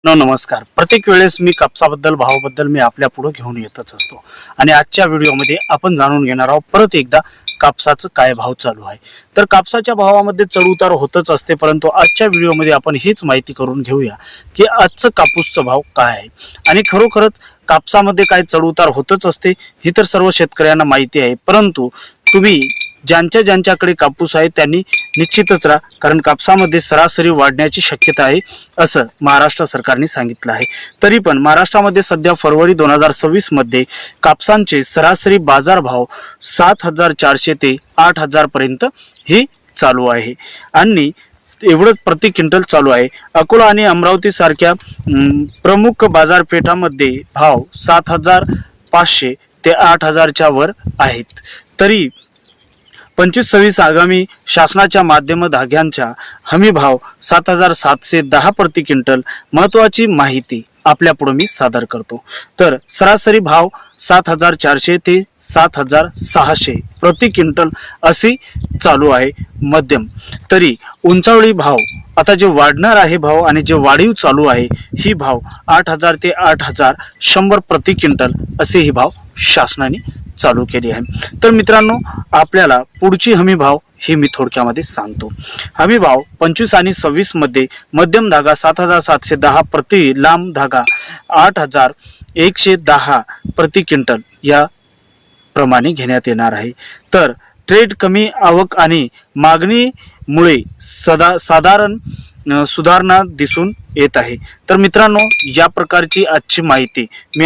नमस्कार. प्रत्येक वेळेस मी कापसाबद्दल भावाबद्दल मी आपल्या पुढे घेऊन येतच असतो आणि आजच्या व्हिडिओमध्ये आपण जाणून घेणार आहोत परत एकदा कापसाचं काय भाव चालू आहे. तर कापसाच्या भावामध्ये चढउतार होतच असते, परंतु आजच्या व्हिडिओमध्ये आपण हीच माहिती करून घेऊया की आजचं कापूसचा भाव काय आहे आणि खरोखरच कापसामध्ये काय चढउतार होतच असते ही तर सर्व शेतकऱ्यांना माहिती आहे. परंतु तुम्ही ज्यांच्याकडे कापूस आहे त्यांनी निश्चितच राहा, कारण कापसामध्ये सरासरी वाढण्याची शक्यता आहे असं महाराष्ट्र सरकारने सांगितलं आहे. तरी पण महाराष्ट्रामध्ये सध्या फरवरी 2026 मध्ये कापसांचे सरासरी बाजारभाव 7,400 ते 8,000 पर्यंत ही चालू आहे आणि एवढंच प्रति क्विंटल चालू आहे. अकोला आणि अमरावती सारख्या प्रमुख बाजारपेठांमध्ये भाव 7,500 ते 8,000च्या वर आहेत. तरी 25-26 आगामी शासनाच्या माध्यम धाग्यांच्या हमी भाव 7,710 प्रति क्विंटल महत्वाची माहिती आपल्या पुढे मी सादर करतो. तर सरासरी भाव 7,400 ते 7,600 प्रति क्विंटल अशी चालू आहे मध्यम. तरी उंचावळी भाव आता जे वाढणार आहे भाव आणि जे वाढीव चालू आहे ही भाव 8,000 ते 8,100 प्रति क्विंटल असे ही भाव शासनाने चालू केली आहे. तर मित्रांनो, आपल्याला पुढची हमी भाव ही मी थोडक्यामध्ये सांगतो. हमी भाव 25 आणि 26 मध्ये मध्यम धागा 7,710 प्रति, लांब धागा 8,110 प्रति क्विंटल या प्रमाणे घेण्यात येणार आहे. तर ट्रेड कमी आवक आणि मागणीमुळे साधारण सुधारणा दिसून येत आहे. तर मित्रांनो, या प्रकारची आजची माहिती मी